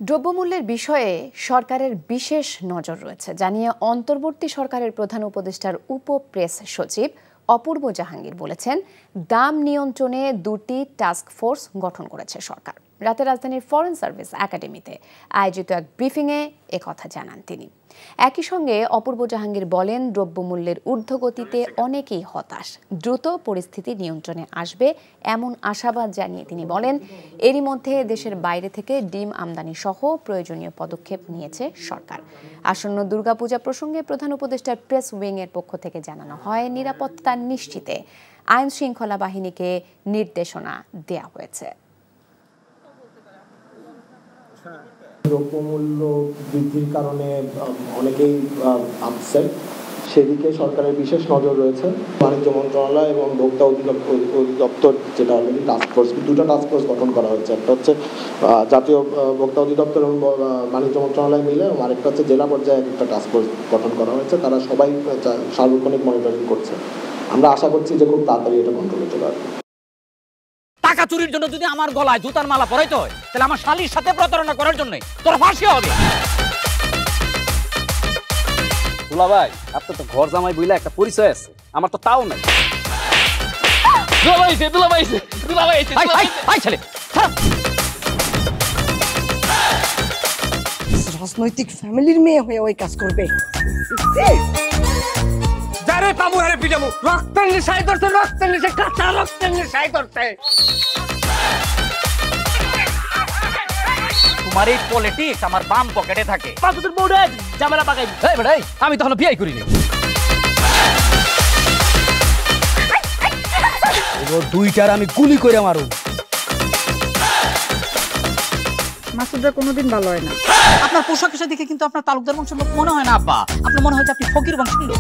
দ্রব্যমূল্যের বিষয়ে সরকারের বিশেষ নজর রয়েছে জানিয়ে অন্তর্বর্তী সরকারের প্রধান উপদেষ্টার উপ-প্রেস সচিব অপূর্ব জাহাঙ্গীর বলেছেন, দাম নিয়ন্ত্রণে দুটি টাস্ক ফোর্স গঠন করেছে সরকার। রাতে রাজধানীর ফরেন সার্ভিস একাডেমিতে আয়োজিত এক ব্রিফিংয়ে একথা জানান তিনি। একই সঙ্গে অপূর্ব জাহাঙ্গীর বলেন, দ্রব্যমূল্যের ঊর্ধ্বগতিতে অনেকেই হতাশ, দ্রুত পরিস্থিতি নিয়ন্ত্রণে আসবে এমন আশাবাদ জানিয়ে তিনি বলেন, এরই মধ্যে দেশের বাইরে থেকে ডিম আমদানি সহ প্রয়োজনীয় পদক্ষেপ নিয়েছে সরকার। আসন্ন দুর্গাপূজা প্রসঙ্গে প্রধান উপদেষ্টার প্রেস উইংয়ের পক্ষ থেকে জানানো হয়, নিরাপত্তা নিশ্চিতে আইন শৃঙ্খলা বাহিনীকে নির্দেশনা দেওয়া হয়েছে। দ্রব্যমূল্য বৃদ্ধির কারণে অনেকেই আপসেট, সেদিকে সরকারের বিশেষ নজর রয়েছে। বাণিজ্য মন্ত্রণালয় এবং ভোক্তা অধিদপ্তর যেটা অলরেডি টাস্কফোর্স, দুটো টাস্কফোর্স গঠন করা হয়েছে। একটা হচ্ছে জাতীয় ভোক্তা অধিদপ্তর এবং বাণিজ্য মন্ত্রণালয় মিলে, এবং আরেকটা হচ্ছে জেলা পর্যায়ে একটা টাস্কফোর্স গঠন করা হয়েছে। তারা সবাই সার্বক্ষণিক মনিটরিং করছে। আমরা আশা করছি যে খুব তাড়াতাড়ি এটা কন্ট্রোলে চলে আসবে। টাকা চুরির জন্য যদি আমার গলায় জুতার মালা পরাইতে হয়, তাহলে আমার শালীর সাথে প্রতারণা করার জন্য তোর ফাঁসি হবে। দুলা ভাই, আপনার তো ঘর জামাই বইলা একটা পরিচয় আছে, আমার তো তাও নাই। রাজনৈতিক ফ্যামিলির মেয়ে হয়ে ওই কাজ করবে। যারে পাবো আরে পিটাবো, রক্তের নেশায় ধরতে, রক্তের নেশায়, কাঁচা রক্তের নেশায় ধরতে। তোমার এই পলিটিক্স আমার বাম পকেটে থাকে। পাঁচদের বউরে ঝামেলা পাকাই। এই বেটা, আমি তখন বিয়ে করিনি। দুইটার আমি গুলি করে মারু। মাসুদরা কোনোদিন ভালো হয় না। আপনার পোশাক দেখে কিন্তু আপনার তালুকদার বংশের লোক মনে হয় না আব্বা, আপনার মনে হয় যে আপনি ফকির বংশের লোক।